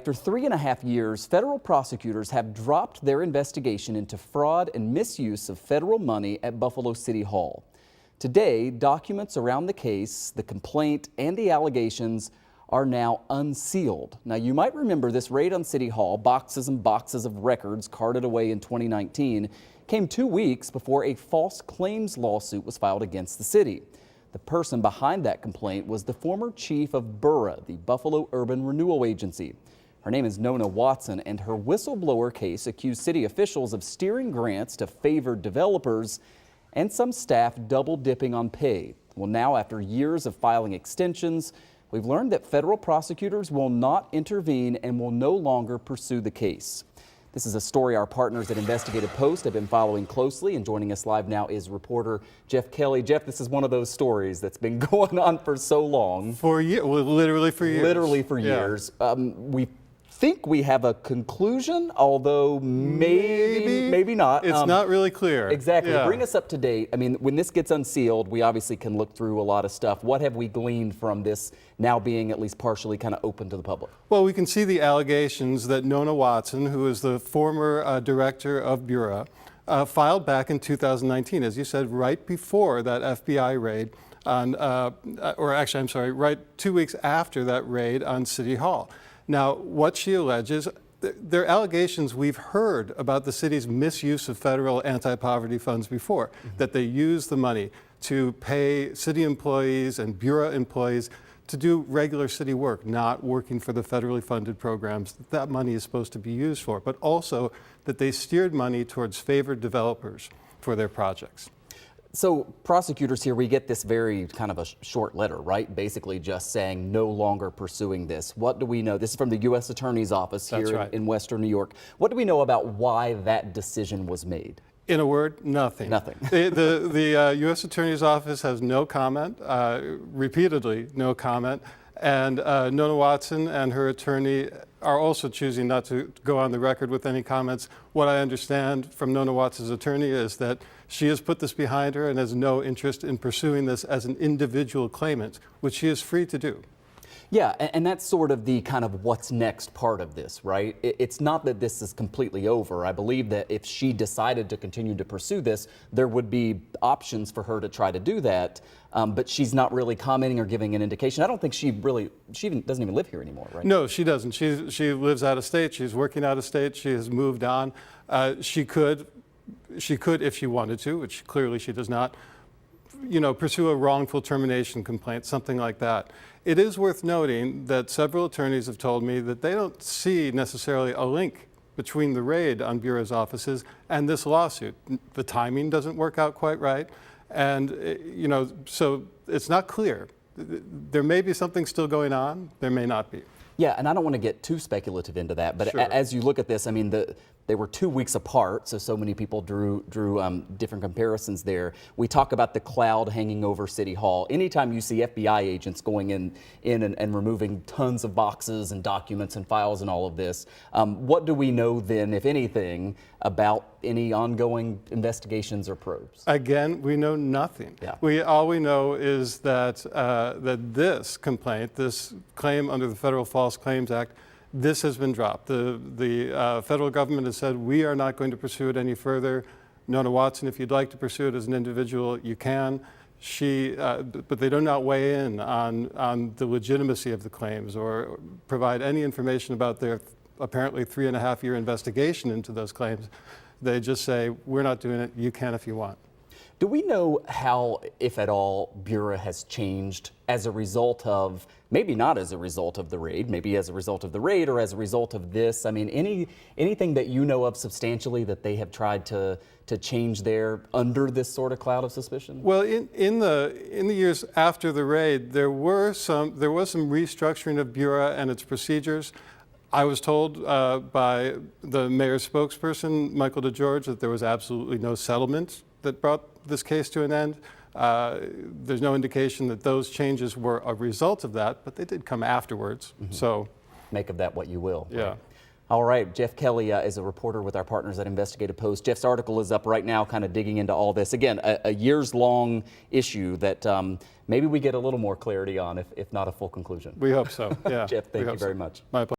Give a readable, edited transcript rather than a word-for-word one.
After 3.5 years, federal prosecutors have dropped their investigation into fraud and misuse of federal money at Buffalo City Hall. Today, documents around the case, the complaint, and the allegations are now unsealed. Now, you might remember this raid on City Hall, boxes and boxes of records carted away in 2019, came 2 weeks before a false claims lawsuit was filed against the city. The person behind that complaint was the former chief of BURA, the Buffalo Urban Renewal Agency. Her name is Nona Watson, and her whistleblower case accused city officials of steering grants to favored developers and some staff double dipping on pay. Well, now after years of filing extensions, we've learned that federal prosecutors will not intervene and will no longer pursue the case. This is a story our partners at Investigative Post have been following closely, and joining us live now is reporter Jeff Kelly. Jeff, this is one of those stories that's been going on for so long. For years, well, literally for years. Literally for years. We think we have a conclusion, although maybe not. It's not really clear. Exactly. Yeah. Bring us up to date. I mean, when this gets unsealed, we obviously can look through a lot of stuff. What have we gleaned from this now being at least partially kind of open to the public? Well, we can see the allegations that Nona Watson, who is the former director of BURA, filed back in 2019, as you said, right before that FBI raid on, right 2 weeks after that raid on City Hall. Now, what she alleges, they're allegations we've heard about the city's misuse of federal anti-poverty funds before, that they use the money to pay city employees and BURA employees to do regular city work, not working for the federally funded programs that money is supposed to be used for, but also that they steered money towards favored developers for their projects. So prosecutors here, we get this very kind of a short letter, right? Basically just saying no longer pursuing this. What do we know? This is from the U.S. Attorney's Office here in Western New York. What do we know about why that decision was made? In a word, nothing. Nothing. The U.S. Attorney's Office has no comment, repeatedly no comment, and Nona Watson and her attorney are also choosing not to go on the record with any comments. What I understand from Nona Watson's attorney is that she has put this behind her and has no interest in pursuing this as an individual claimant, which she is free to do. Yeah, and that's sort of the kind of what's next part of this, right? It's not that this is completely over. I believe that if she decided to continue to pursue this, there would be options for her to try to do that, but she's not really commenting or giving an indication. I don't think she doesn't even live here anymore, right? No, she doesn't. She lives out of state. She's working out of state. She has moved on. She could, if she wanted to, which clearly she does not, pursue a wrongful termination complaint, something like that. It is worth noting that several attorneys have told me that they don't see necessarily a link between the raid on BURA's offices and this lawsuit. The timing doesn't work out quite right, and so it's not clear. There may be something still going on, there may not be. Yeah, and I don't want to get too speculative into that, but Sure. As you look at this, I mean, they were 2 weeks apart, so many people drew different comparisons there. We talk about the cloud hanging over City Hall. Anytime you see FBI agents going in and removing tons of boxes and documents and files and all of this, what do we know then, if anything, about any ongoing investigations or probes? Again, we know nothing. Yeah. All we know is that that this complaint, this claim under the Federal False Claims Act, this has been dropped. The federal government has said we are not going to pursue it any further. Nona Watson, if you'd like to pursue it as an individual, you can. But they do not weigh in on the legitimacy of the claims or provide any information about their apparently 3.5-year investigation into those claims. They just say, we're not doing it, you can if you want. Do we know how, if at all, BURA has changed as a result of, maybe not as a result of the raid, maybe as a result of the raid or as a result of this? I mean, anything that you know of substantially that they have tried to change there under this sort of cloud of suspicion? Well, in the years after the raid, there was some restructuring of BURA and its procedures. I was told by the mayor's spokesperson, Michael DeGeorge, that there was absolutely no settlement that brought this case to an end. There's no indication that those changes were a result of that, but they did come afterwards. So, make of that what you will. Yeah. All right, Jeff Kelly is a reporter with our partners at Investigative Post. Jeff's article is up right now, kind of digging into all this. Again, a years-long issue that maybe we get a little more clarity on, if not a full conclusion. We hope so. Yeah. Jeff, thank you very much. My pleasure.